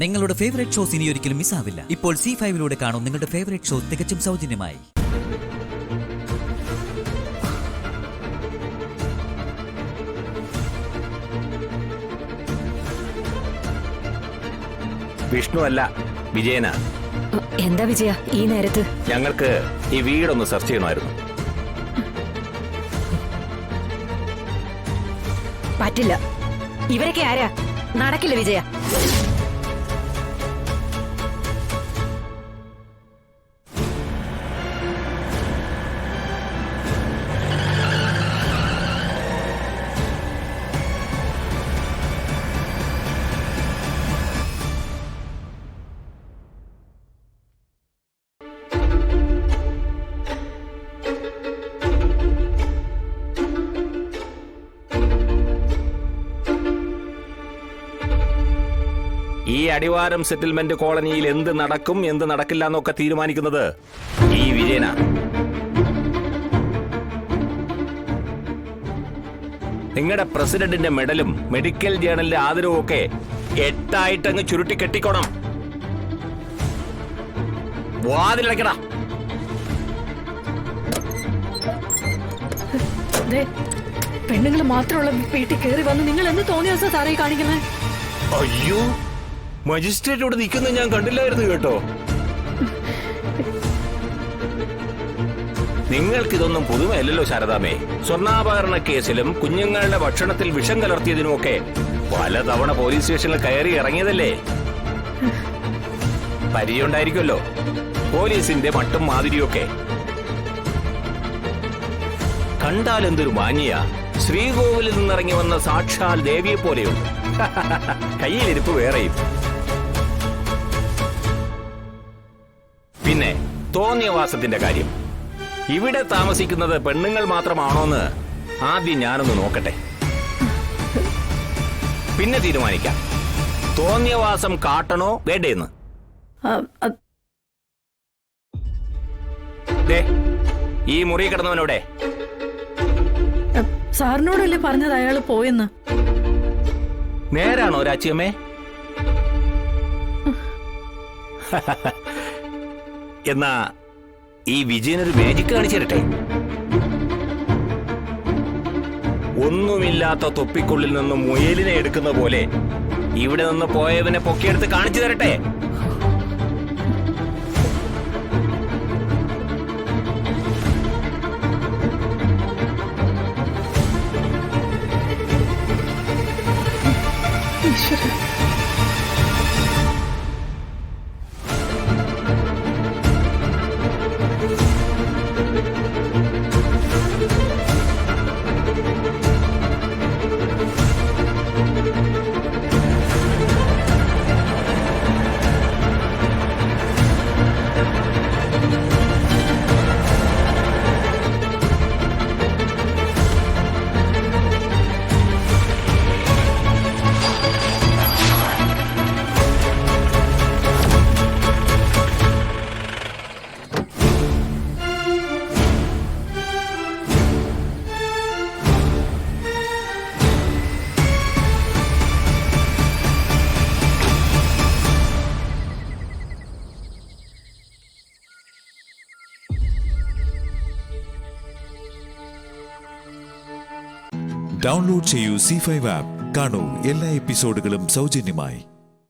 നിങ്ങളുടെ favourite shows ഇനി ഒരിക്കലും മിസ്സാവില്ല. ഇപ്പോൾ C5-ലൂടെ കാണും നിങ്ങളുടെ ഫേവറേറ്റ് ഷോ തികച്ചും സൗജന്യമായി. വിഷ്ണു അല്ല, വിജയന. എന്താ വിജയ ഈ നേരത്ത്? ഞങ്ങൾക്ക് ഈ വീടൊന്ന് സെർച്ച് ചെയ്യണമായിരുന്നു. പറ്റില്ല, ഇവരൊക്കെ ആരാ? നടക്കില്ല വിജയ. ഈ അടിവാരം സെറ്റിൽമെന്റ് കോളനിയിൽ എന്ത് നടക്കും എന്ത് നടക്കില്ല എന്നൊക്കെ തീരുമാനിക്കുന്നത് ഈ വിജയന. നിങ്ങളുടെ പ്രസിഡന്റിന്റെ മെഡലും മെഡിക്കൽ ജേണലിന്റെ ആദരവും ഒക്കെ 8 ചുരുട്ടി കെട്ടിക്കോണം. വാതിലടയ്ക്കടാ. പെണ്ണുങ്ങൾ മാത്രമുള്ള വീട്ടിൽ കയറി വന്ന് നിങ്ങൾ എന്ത് തോന്നിയ സാറേ കാണിക്കുന്നത്? അയ്യോ, മജിസ്ട്രേറ്റ് ഇവിടെ നിൽക്കുന്നത് ഞാൻ കണ്ടില്ലായിരുന്നു കേട്ടോ. നിങ്ങൾക്കിതൊന്നും പുതുമയല്ലല്ലോ ശാരദാമേ. സ്വർണ്ണാഭരണ കേസിലും കുഞ്ഞുങ്ങളുടെ ഭക്ഷണത്തിൽ വിഷം കലർത്തിയതിനുമൊക്കെ പലതവണ പോലീസ് സ്റ്റേഷനിൽ കയറി ഇറങ്ങിയതല്ലേ. പരിചയമുണ്ടായിരിക്കുമല്ലോ പോലീസിന്റെ മട്ടും മാതിരിയൊക്കെ. കണ്ടാൽ എന്തൊരു മാന്യ, ശ്രീകോവിലിൽ നിന്നിറങ്ങി വന്ന സാക്ഷാൽ ദേവിയെ പോലെയുണ്ട്. കയ്യിലിരിപ്പ് വേറെയും. പിന്നെ തോന്നിയവാസത്തിന്റെ കാര്യം. ഇവിടെ താമസിക്കുന്നത് പെണ്ണുങ്ങൾ മാത്രമാണോന്ന് ആദ്യം ഞാനൊന്ന് നോക്കട്ടെ, പിന്നെ തീരുമാനിക്കാം തോന്നിയവാസം കാട്ടണോ വേണ്ടേന്ന്. ഈ മുറി കിടന്നവനോടെ സാറിനോടല്ലേ പറഞ്ഞത് അയാള് പോയെന്ന്? നേരാണോ രാച്ചിയമ്മേ? എന്നാ ഈ വിജയനൊരു മാജിക് കാണിച്ചു തരട്ടെ. ഒന്നുമില്ലാത്ത തൊപ്പിക്കുള്ളിൽ നിന്നും മുയലിനെ എടുക്കുന്ന പോലെ ഇവിടെ നിന്ന് പോയവനെ പൊക്കിയെടുത്ത് കാണിച്ചു തരട്ടെ. ഡൗൺലോഡ് ചെയ്യൂ C5 ആപ്പ്. കാണൂ എല്ലാ എപ്പിസോഡുകളും സൗജന്യമായി.